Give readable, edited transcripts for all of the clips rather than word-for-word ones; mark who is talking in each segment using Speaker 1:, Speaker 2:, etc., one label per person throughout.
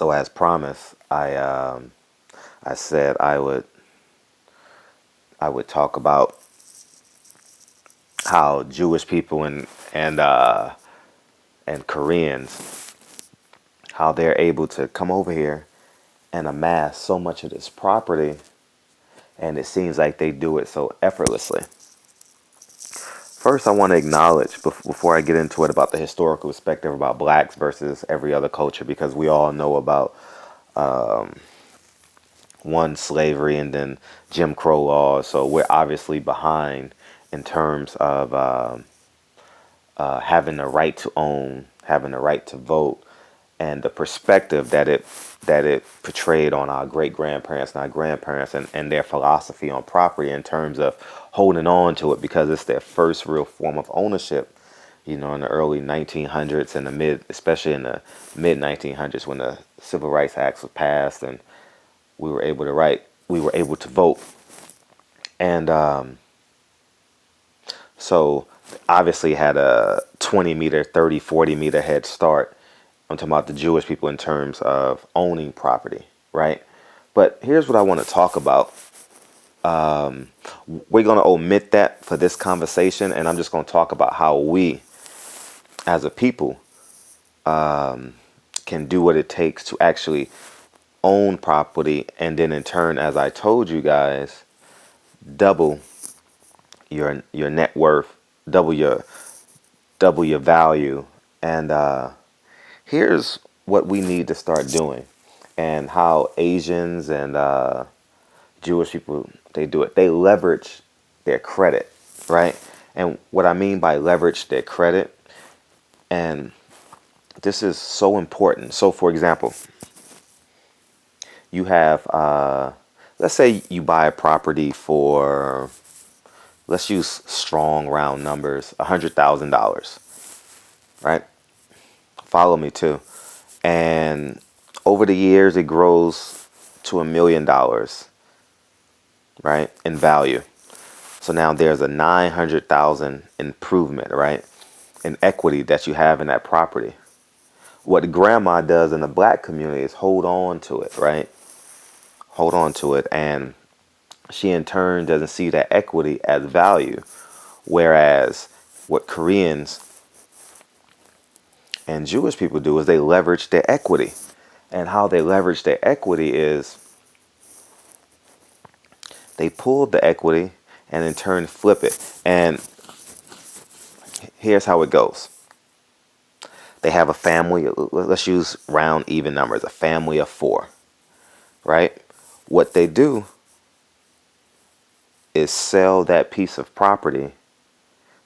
Speaker 1: So as promised, I said I would talk about how Jewish people and Koreans, how they're able to come over here and amass so much of this property, and it seems like they do it so effortlessly. First, I want to acknowledge before I get into it about the historical perspective about blacks versus every other culture, because we all know about one, slavery, and then Jim Crow laws. So we're obviously behind in terms of having the right to own, having the right to vote, and the perspective that it portrayed on our great grandparents and our grandparents, and their philosophy on property in terms of holding on to it because it's their first real form of ownership. In the early 1900s and especially in the mid 1900s, when the Civil Rights Act was passed and we were able to vote. And so obviously had a 20 meter, 30, 40 meter head start. I'm talking about the Jewish people in terms of owning property, right? But here's what I want to talk about. We're going to omit that for this conversation, and I'm just going to talk about how we, as a people, can do what it takes to actually own property, and then in turn, as I told you guys, double your net worth, double your value. And here's what we need to start doing, and how Asians and Jewish people, they do it. They leverage their credit, right? And what I mean by leverage their credit, and this is so important. So for example, you have let's say you buy a property for, let's use strong round numbers, $100,000, right? Follow me too. And over the years, it grows to $1 million, right, in value. So now there's a 900,000 improvement, right, in equity that you have in that property. What grandma does in the black community is hold on to it, right? Hold on to it, and she in turn doesn't see that equity as value. Whereas what Koreans and Jewish people do is they leverage their equity. And how they leverage their equity is they pull the equity and in turn flip it. And here's how it goes. They have a family, let's use round even numbers, a family of 4, right? What they do is sell that piece of property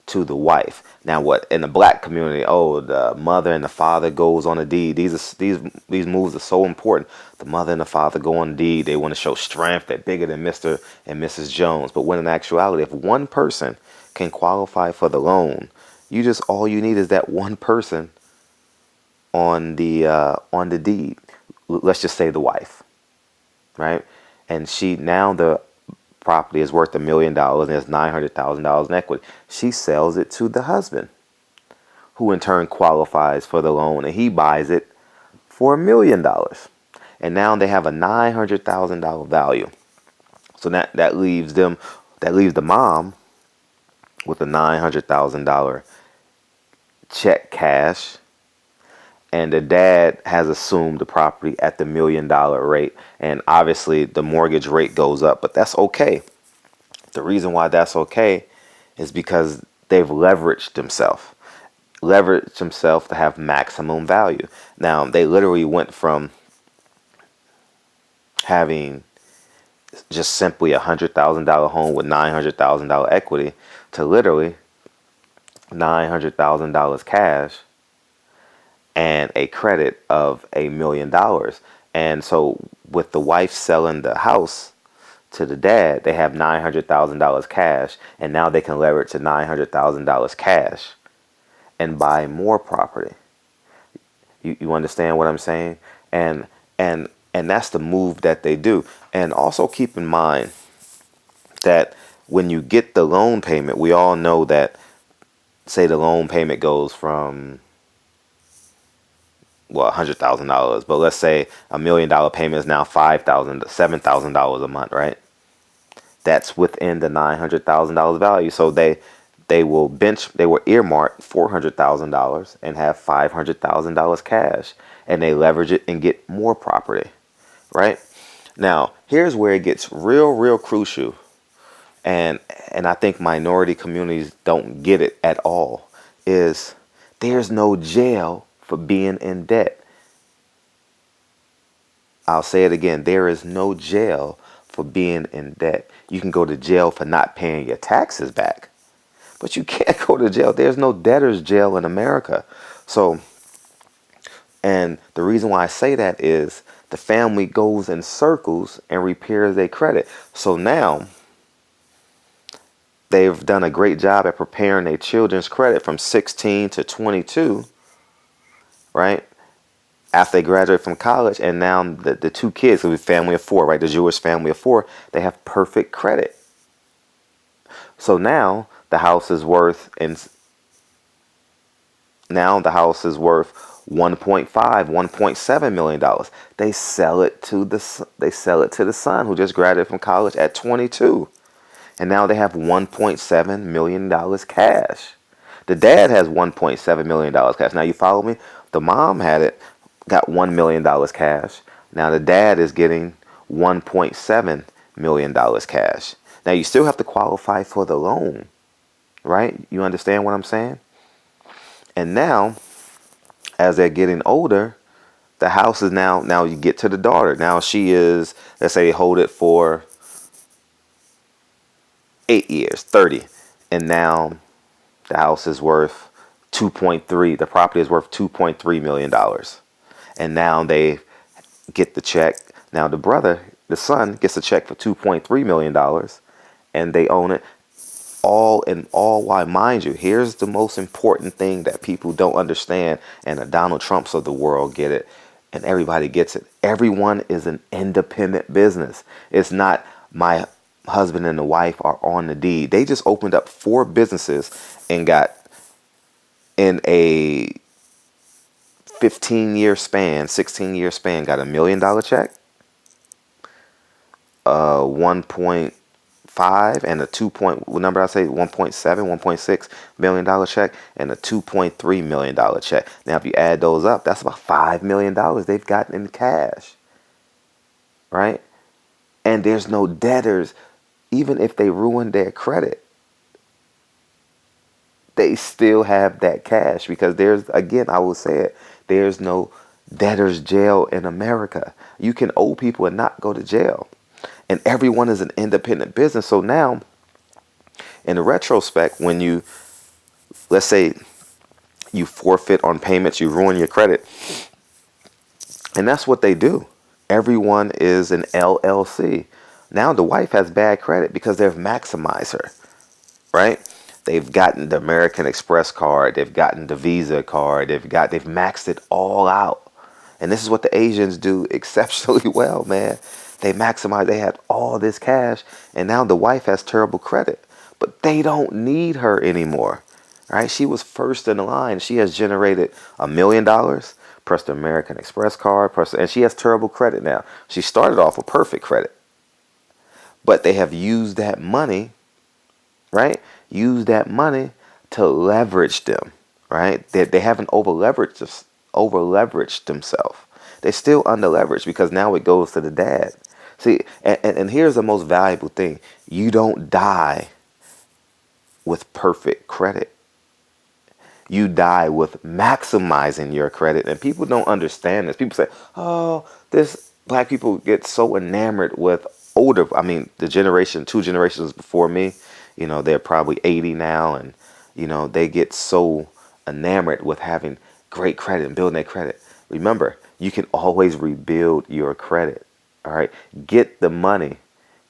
Speaker 1: to the wife. Now, what in the black community? Oh, the mother and the father goes on a deed. These moves are so important. The mother and the father go on deed. They want to show strength. They're bigger than Mr. and Mrs. Jones. But when in actuality, if one person can qualify for the loan, all you need is that one person on the deed. Let's just say the wife, right? And the property is worth $1 million, and there's $900,000 in equity. She sells it to the husband, who in turn qualifies for the loan, and he buys it for $1 million. And now they have a $900,000 value. So that leaves the mom with a $900,000 check cash, and the dad has assumed the property at the $1 million rate. And obviously the mortgage rate goes up, but that's okay. The reason why that's okay is because they've leveraged themselves to have maximum value. Now, they literally went from having just simply $100,000 home with $900,000 equity to literally $900,000 cash and a credit of $1 million. And so with the wife selling the house to the dad, they have $900,000 cash, and now they can leverage to $900,000 cash and buy more property. You understand what I'm saying? And that's the move that they do. And also keep in mind that when you get the loan payment, we all know that, say the loan payment goes from well, $100,000, but let's say $1 million payment is now $5,000 to $7,000 a month, right? That's within the $900,000 value. So they will earmark $400,000 and have $500,000 cash, and they leverage it and get more property, right? Now, here's where it gets real crucial, and I think minority communities don't get it at all. Is there's no jail for being in debt. I'll say it again. There is no jail for being in debt. You can go to jail for not paying your taxes back, but you can't go to jail. There's no debtor's jail in America. So, and the reason why I say that is the family goes in circles and repairs their credit. So now they've done a great job at preparing their children's credit from 16 to 22, right? After they graduate from college, and now the two kids, so the family of four, right? The Jewish family of four, they have perfect credit. So now the house is worth 1.5, $1.7 million. They sell it to the son who just graduated from college at 22. And now they have $1.7 million cash. The dad has $1.7 million cash. Now you follow me? The mom got $1 million cash. Now the dad is getting $1.7 million cash. Now you still have to qualify for the loan, right? You understand what I'm saying? And now, as they're getting older, the house is now you get to the daughter. Now she is, let's say, hold it for 8 years, 30. And now the house is worth 2.3. The property is worth $2.3 million. And now they get the check. Now the son gets a check for $2.3 million, and they own it. All while, mind you, here's the most important thing that people don't understand, and the Donald Trumps of the world get it, and everybody gets it. Everyone is an independent business. It's not my husband and the wife are on the deed. They just opened up 4 businesses and got, in a 15-year span, 16-year span, got $1 million check, 1.5 and a 2 point, what number I say, 1.7, $1.6 million check, and a $2.3 million check. Now, if you add those up, that's about $5 million they've gotten in cash, right? And there's no debtors. Even if they ruin their credit, they still have that cash, because I will say it, there's no debtor's jail in America. You can owe people and not go to jail. And everyone is an independent business. So now, in retrospect, let's say you forfeit on payments, you ruin your credit. And that's what they do. Everyone is an LLC. Now the wife has bad credit because they've maximized her, right? They've gotten the American Express card. They've gotten the Visa card. They've maxed it all out. And this is what the Asians do exceptionally well, man. They maximize. They had all this cash, and now the wife has terrible credit. But they don't need her anymore, right? She was first in the line. She has generated $1 million, plus the American Express card, and she has terrible credit now. She started off with perfect credit. But they have used that money, right? Use that money to leverage them, right? They haven't over leveraged themselves. They're still under leveraged, because now it goes to the dad. See, and here's the most valuable thing. You don't die with perfect credit. You die with maximizing your credit. And people don't understand this. People say, oh, black people get so enamored with the generation, 2 generations before me, they're probably 80 now, and they get so enamored with having great credit and building their credit. Remember, you can always rebuild your credit. All right, get the money.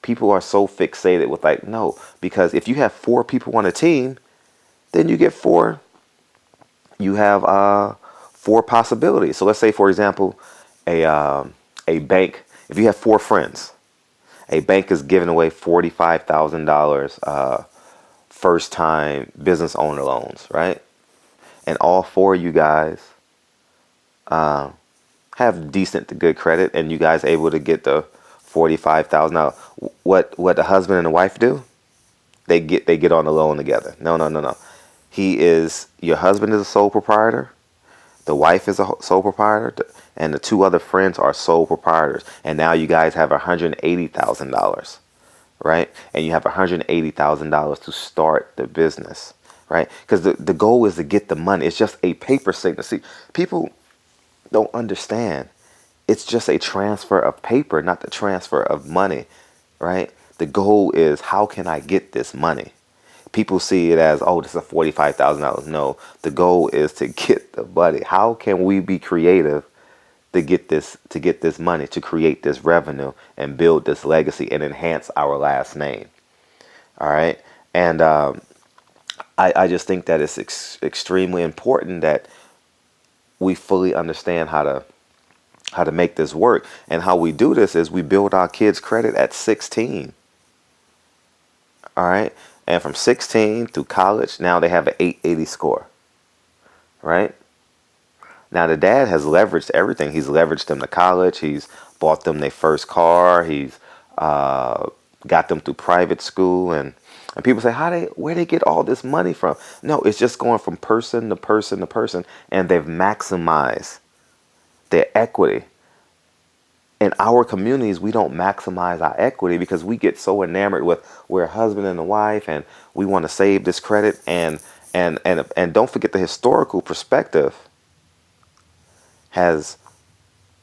Speaker 1: People are so fixated with no, because if you have 4 people on a team, then you get 4. You have 4 possibilities. So let's say, for example, a bank. If you have 4 friends, a bank is giving away $45,000 first time business owner loans, right? And all 4 of you guys have decent to good credit, and you guys able to get the 45,000. Now, what the husband and the wife do? They get on the loan together. No, no, no, no. Your husband is a sole proprietor. The wife is a sole proprietor, and the two other friends are sole proprietors. And now you guys have $180,000, right? And you have $180,000 to start the business, right? Because the goal is to get the money. It's just a paper signature. See, people don't understand. It's just a transfer of paper, not the transfer of money, right? The goal is, how can I get this money? People see it as, oh, this is $45,000. No, the goal is to get the money. How can we be creative to get this money, to create this revenue and build this legacy and enhance our last name? All right. And I just think that it's extremely important that we fully understand how to make this work. And how we do this is we build our kids' credit at 16. All right. And from 16 through college, now they have an 880 score. Right. Now the dad has leveraged everything. He's leveraged them to college. He's bought them their first car. He's got them through private school. And people say, where they get all this money from? No, it's just going from person to person to person. And they've maximized their equity. In our communities, we don't maximize our equity because we get so enamored with we're a husband and a wife, and we want to save this credit. And don't forget, the historical perspective has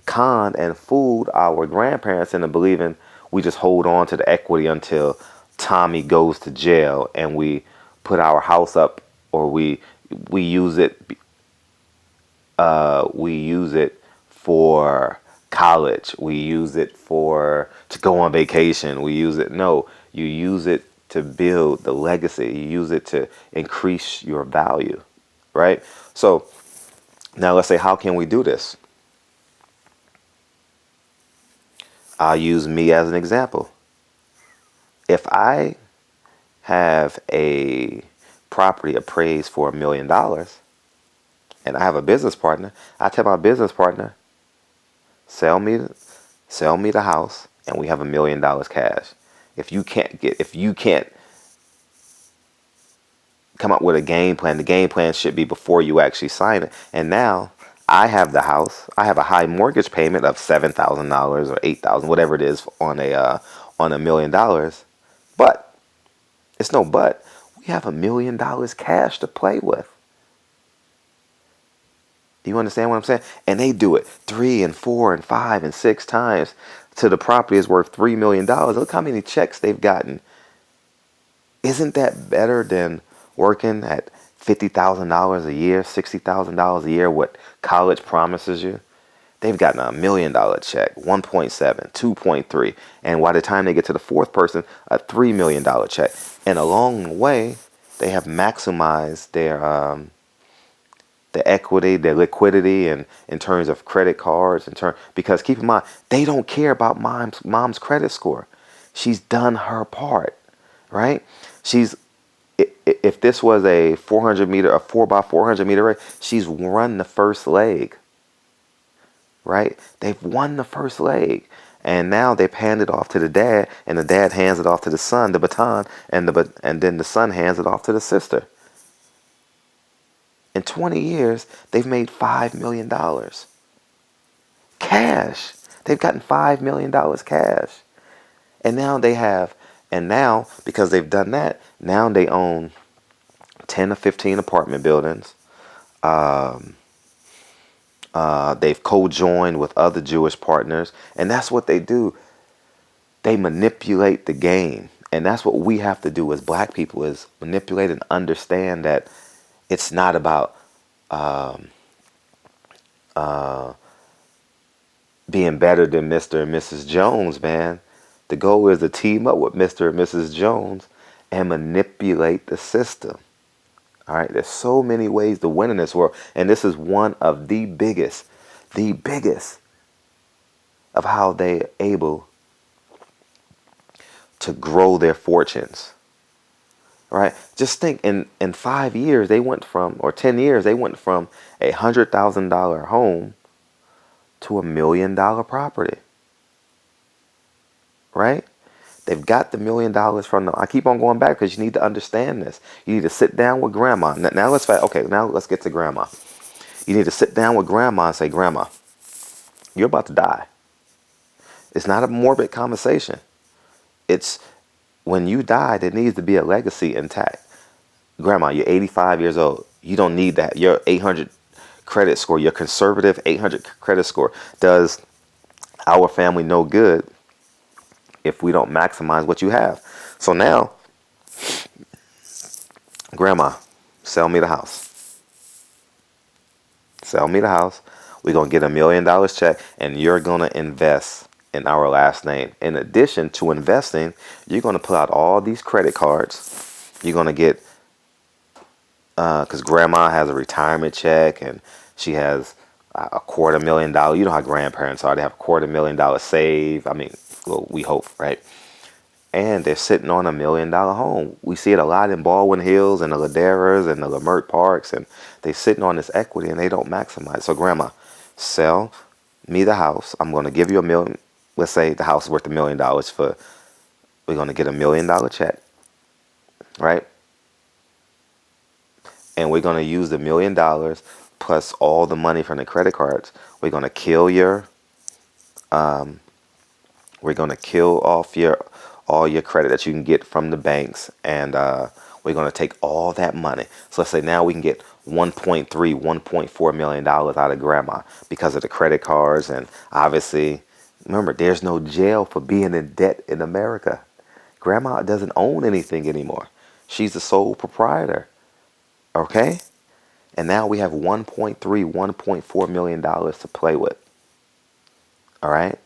Speaker 1: conned and fooled our grandparents into believing we just hold on to the equity until Tommy goes to jail, and we put our house up, or we use it for college. We use it to go on vacation. We use it. No, you use it to build the legacy. You use it to increase your value, right? So now let's say, how can we do this? I'll use me as an example. If I have a property appraised for $1 million, and I have a business partner, I tell my business partner, sell me the house, and we have $1 million cash. If you can't come up with a game plan, the game plan should be before you actually sign it. And now I have the house. I have a high mortgage payment of $7,000 or $8,000, whatever it is, on $1 million. But it's no but. We have $1 million cash to play with. You understand what I'm saying? And they do it 3 and 4 and 5 and 6 times till the property is worth $3 million. Look how many checks they've gotten. Isn't that better than working at $50,000 a year, $60,000 a year, what college promises you? They've gotten $1 million check, 1.7, 2.3, and by the time they get to the fourth person, a $3 million check. And along the way, they have maximized the equity, their liquidity, and in terms of credit cards, because keep in mind, they don't care about mom's credit score. She's done her part, right? If this was a 4x400 meter race, she's run the first leg, right? They've won the first leg, and now they've handed it off to the dad, and the dad hands it off to the son, the baton, and then the son hands it off to the sister. In 20 years, they've made $5 million cash. They've gotten $5 million cash. And now because they've done that, now they own 10 or 15 apartment buildings. They've co-joined with other Jewish partners. And that's what they do. They manipulate the game. And that's what we have to do as black people, is manipulate and understand that it's not about being better than Mr. and Mrs. Jones, man. The goal is to team up with Mr. and Mrs. Jones and manipulate the system. All right, there's so many ways to win in this world, and this is one of the biggest of how they're able to grow their fortunes. Right? Just think, in 5 years, they went from, or 10 years, they went from $100,000 home to $1 million property, right? They've got the $1 million from them. I keep on going back because you need to understand this. You need to sit down with grandma. Now let's get to grandma. You need to sit down with grandma and say, Grandma, you're about to die. It's not a morbid conversation. It's when you die, there needs to be a legacy intact. Grandma, you're 85 years old. You don't need that. Your 800 credit score, your conservative 800 credit score, does our family no good if we don't maximize what you have. So now, Grandma, sell me the house. Sell me the house. We're going to get $1 million check, and you're going to invest in our last name. In addition to investing, you're going to pull out all these credit cards. You're going to get, because Grandma has a retirement check, and she has $250,000. You know how grandparents are. They have $250,000 saved. I mean, well, we hope, right? And they're sitting on $1 million home. We see it a lot in Baldwin Hills and the Laderas and the Lamert Parks, and they're sitting on this equity and they don't maximize. So Grandma, sell me the house. I'm going to give you $1 million. Let's say the house is worth $1 million we're going to get $1 million check, right? And we're going to use the $1 million plus all the money from the credit cards. We're going to kill we're going to kill off all your credit that you can get from the banks, and we're going to take all that money. So let's say now we can get $1.4 million out of Grandma because of the credit cards. And obviously, remember, there's no jail for being in debt in America. Grandma doesn't own anything anymore. She's the sole proprietor. Okay? And now we have $1.4 million to play with. All right?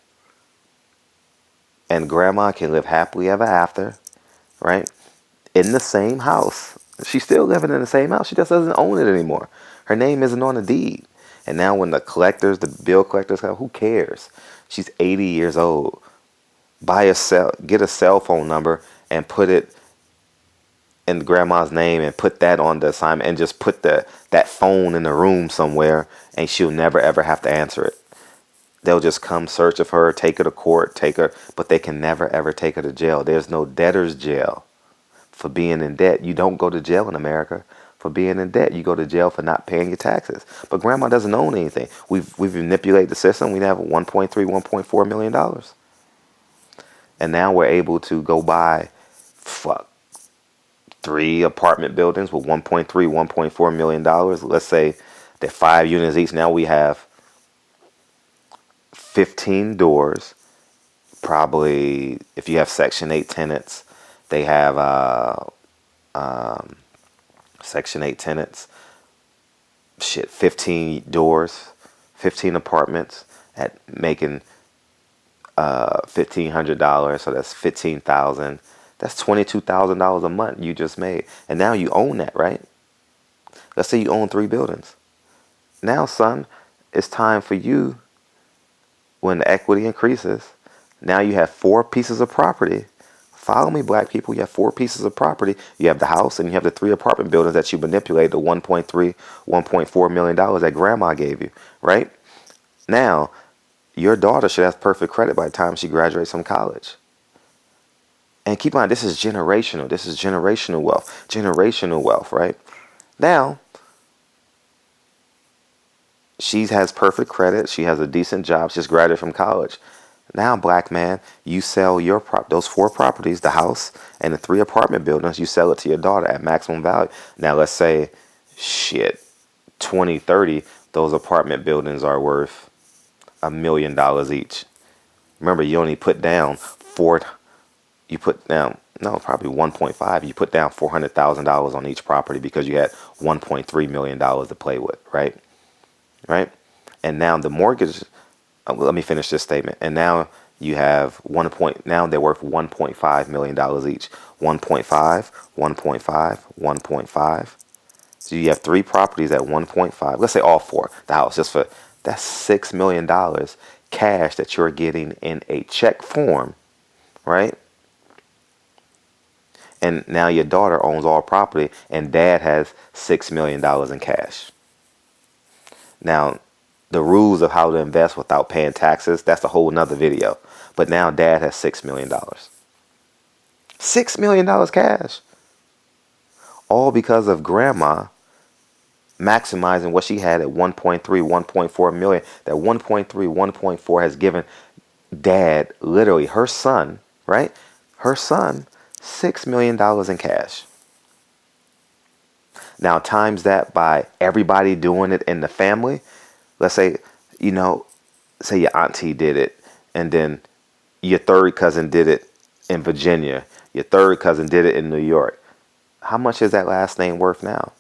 Speaker 1: And Grandma can live happily ever after, right? In the same house. She's still living in the same house. She just doesn't own it anymore. Her name isn't on the deed. And now when the bill collectors come, who cares? She's 80 years old. Get a cell phone number and put it in Grandma's name and put that on the assignment and just put that phone in the room somewhere, and she'll never ever have to answer it. They'll just come search of her, take her to court, but they can never ever take her to jail. There's no debtor's jail for being in debt. You don't go to jail in America for being in debt. You go to jail for not paying your taxes. But Grandma doesn't own anything. We've manipulated the system. We have $1.4 million. And now we're able to go buy 3 apartment buildings with $1.4 million. Let's say they're 5 units each. Now we have 15 doors. Probably, if you have Section 8 tenants, they have Section 8 tenants. 15 doors, 15 apartments at making $1,500. So that's $15,000. That's $22,000 a month you just made, and now you own that, right? Let's say you own 3 buildings. Now, son, it's time for you. When the equity increases, now you have 4 pieces of property. Follow me, black people. You have 4 pieces of property. You have the house, and you have the 3 apartment buildings that you manipulated, the $1.4 million that Grandma gave you, right? Now, your daughter should have perfect credit by the time she graduates from college. And keep in mind, this is generational. This is generational wealth. Generational wealth, right? Now, she has perfect credit. She has a decent job. She just graduated from college. Now, black man, you sell those 4 properties, the house and the 3 apartment buildings, you sell it to your daughter at maximum value. Now, let's say, 2030, those apartment buildings are worth $1 million each. Remember, you only put down probably 1.5. You put down $400,000 on each property because you had $1.3 million to play with, right? Right? And now the mortgage, let me finish this statement. And now you have now they're worth $1.5 million each. 1.5, 1.5, 1.5. So you have 3 properties at 1.5. Let's say all 4. The house, that's $6 million cash that you're getting in a check form, right? And now your daughter owns all property, and dad has $6 million in cash. Now, the rules of how to invest without paying taxes, that's a whole nother video. But now dad has $6 million. $6 million cash. All because of grandma maximizing what she had at 1.3, 1.4 million. That 1.3, 1.4 has given dad, literally her son, right? Her son, $6 million in cash. Now times that by everybody doing it in the family. Let's say, you know, say your auntie did it, and then your third cousin did it in Virginia. Your third cousin did it in New York. How much is that last name worth now?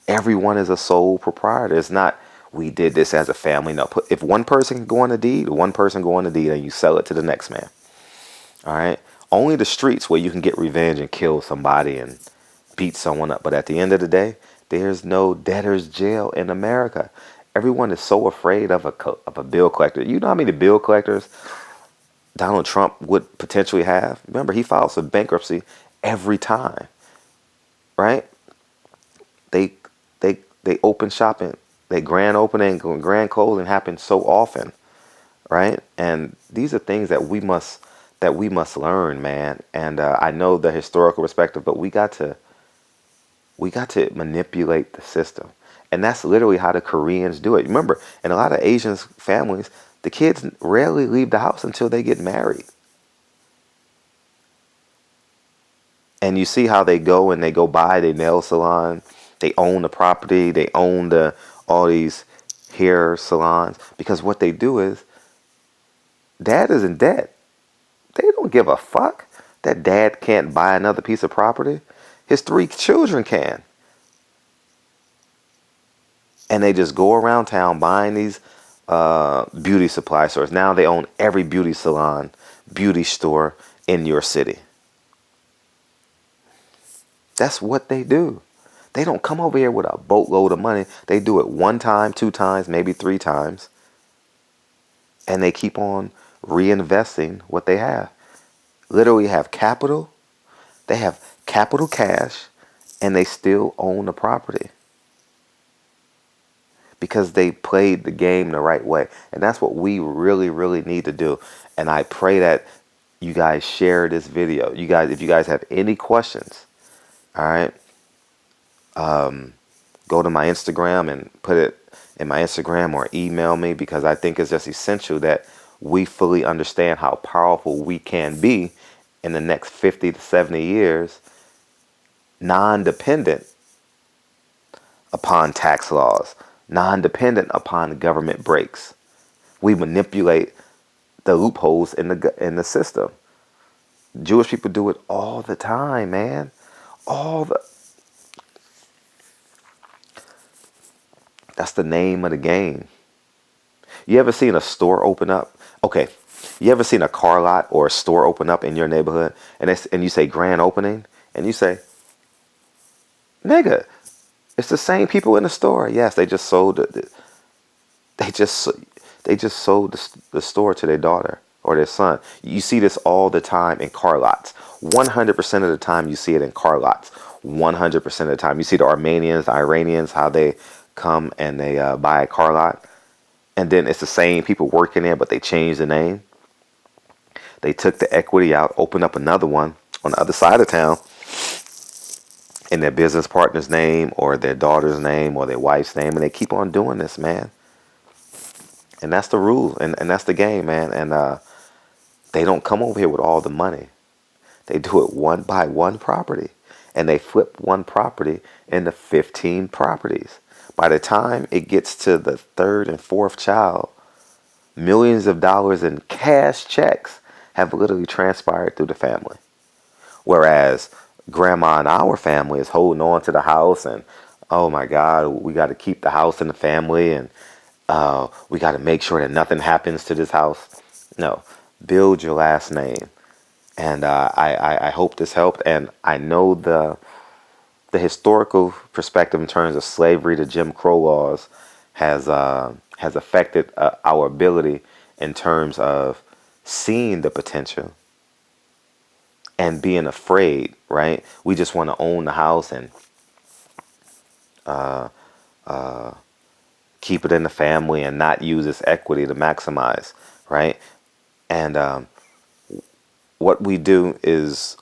Speaker 1: Everyone is a sole proprietor. It's not we did this as a family. No, if one person can go on a deed, one person go on a deed, and you sell it to the next man. All right. Only the streets where you can get revenge and kill somebody and beat someone up. But at the end of the day, there's no debtor's jail in America. Everyone is so afraid of a bill collector. You know how many bill collectors Donald Trump would potentially have? Remember, he files for bankruptcy every time, right? They they open shopping, they grand opening, grand closing happen so often, right? And these are things that we must learn, man. And I know the historical perspective, but we got to manipulate the system. And that's literally how the Koreans do it. Remember, in a lot of Asian families, the kids rarely leave the house until they get married. And you see how they go and they go buy their nail salon. They own the property. They own all these hair salons. Because what they do is, dad is in debt. They don't give a fuck that dad can't buy another piece of property. His three children can. And they just go around town buying these beauty supply stores. Now they own every beauty salon, beauty store in your city. That's what they do. They don't come over here with a boatload of money. They do it one time, two times, maybe three times. And they keep on reinvesting what they have. Literally have capital. They have capital cash and they still own the property. Because they played the game the right way. And that's what we really, really need to do. And I pray that you guys share this video. You guys, if you guys have any questions, all right, go to my Instagram and put it in my Instagram or email me, because I think it's just essential that we fully understand how powerful we can be in the next 50 to 70 years, non-dependent upon tax laws, non-dependent upon government breaks. We manipulate the loopholes in the system. Jewish people do it all the time, man. All the That's the name of the game. You ever seen a store open up? Okay. You ever seen a car lot or a store open up in your neighborhood and you say grand opening and you say, nigga, it's the same people in the store. Yes, they just sold they just sold the store to their daughter or their son. You see this all the time in car lots. 100% of the time you see it in car lots. 100% of the time you see the Armenians, the Iranians, how they come and they buy a car lot. And then it's the same people working there, but they changed the name. They took the equity out, opened up another one on the other side of town in their business partner's name or their daughter's name or their wife's name. And they keep on doing this, man. And that's the rule. And that's the game, man. And they don't come over here with all the money. They do it one by one property. And they flip one property into 15 properties. By the time it gets to the third and fourth child, millions of dollars in cash checks have literally transpired through the family. Whereas grandma and our family is holding on to the house and, oh my God, we got to keep the house in the family and we got to make sure that nothing happens to this house. No, build your last name. And I hope this helped. And I know the historical perspective in terms of slavery to Jim Crow laws has affected our ability in terms of seeing the potential and being afraid, right? We just want to own the house and keep it in the family and not use this equity to maximize, right? And what we do is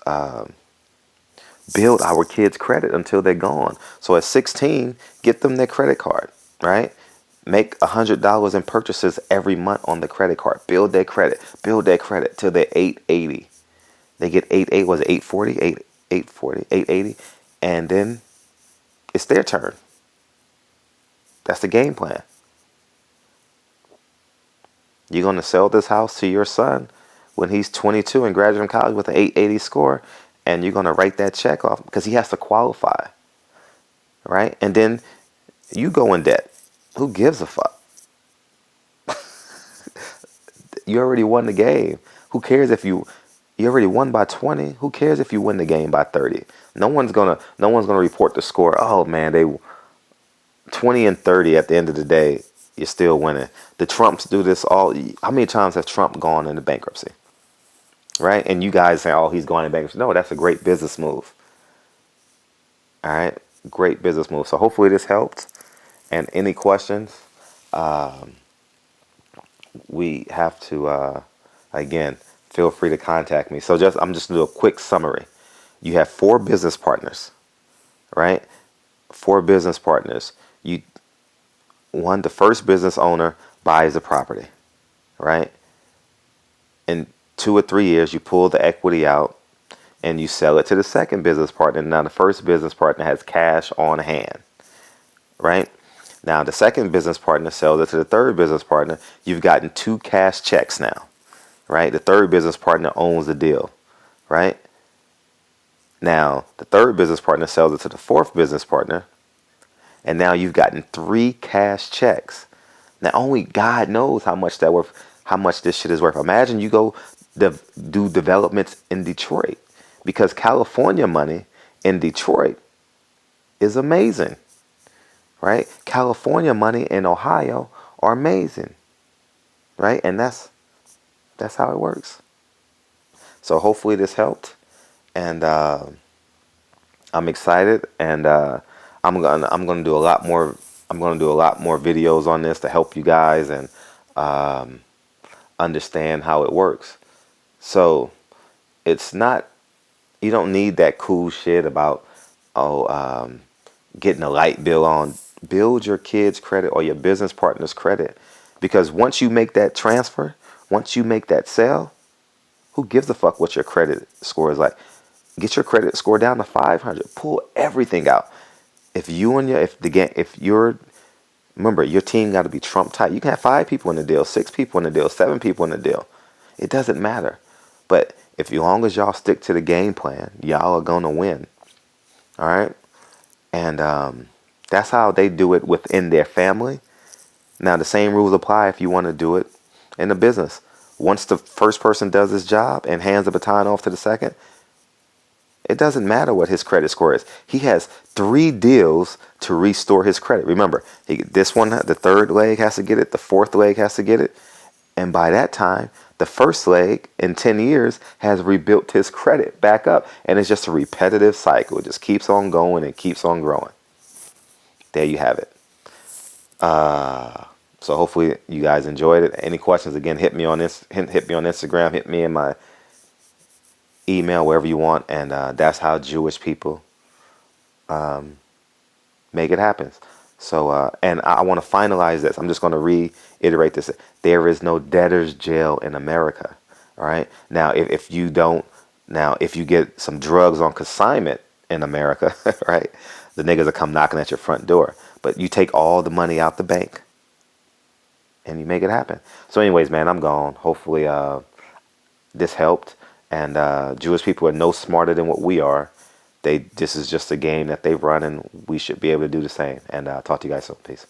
Speaker 1: build our kids' credit until they're gone. So at 16, get them their credit card, right? Make $100 in purchases every month on the credit card. Build their credit till they're 880. They get 88, was it 840, 840, 880, and then it's their turn. That's the game plan. You're going to sell this house to your son when he's 22 and graduate from college with an 880 score, and you're going to write that check off because he has to qualify, right? And then you go in debt. Who gives a fuck? You already won the game. Who cares if you already won by 20? Who cares if you win the game by 30? No one's gonna report the score. Oh man, they 20 and 30 at the end of the day, you're still winning. The Trumps do this all. How many times has Trump gone into bankruptcy? Right? And you guys say, oh, he's going into bankruptcy. No, that's a great business move. All right? Great business move. So hopefully this helped. And any questions, we have to, again, feel free to contact me. So I'm just going to do a quick summary. You have 4 business partners, right? 4 business partners. The first business owner buys the property, right? In 2 or 3 years, you pull the equity out and you sell it to the second business partner. Now, the first business partner has cash on hand, right? Now, the second business partner sells it to the third business partner. You've gotten 2 cash checks now, right? The third business partner owns the deal, right? Now, the third business partner sells it to the fourth business partner. And now you've gotten 3 cash checks. Now, only God knows how much this shit is worth. Imagine you go do developments in Detroit, because California money in Detroit is amazing, right? California money in Ohio are amazing, right? And that's how it works. So hopefully this helped, and I'm excited, and I'm gonna do a lot more. I'm gonna do a lot more videos on this to help you guys and understand how it works. So it's not. You don't need that cool shit about getting a light bill on. Build your kids' credit or your business partner's credit, because once you make that transfer, once you make that sale, who gives a fuck what your credit score is like? Get your credit score down to 500. Pull everything out. Remember, your team got to be Trump tight. You can have 5 people in the deal, 6 people in the deal, 7 people in the deal. It doesn't matter. But as long as y'all stick to the game plan, y'all are gonna win. All right, and that's how they do it within their family. Now, the same rules apply if you want to do it in a business. Once the first person does his job and hands the baton off to the second, it doesn't matter what his credit score is. He has 3 deals to restore his credit. Remember, this one, the third leg has to get it, the fourth leg has to get it, and by that time, the first leg in 10 years has rebuilt his credit back up, and it's just a repetitive cycle. It just keeps on going and keeps on growing. There you have it. So hopefully you guys enjoyed it. Any questions, again, hit me on Instagram, hit me in my email, wherever you want, and that's how Jewish people make it happen. So, and I want to finalize this. I'm just going to reiterate this. There is no debtor's jail in America. All right. Now, if you get some drugs on consignment in America, right, the niggas will come knocking at your front door. But you take all the money out the bank and you make it happen. So anyways, man, I'm gone. Hopefully this helped. And Jewish people are no smarter than what we are. This is just a game that they run, and we should be able to do the same. And talk to you guys soon. Peace.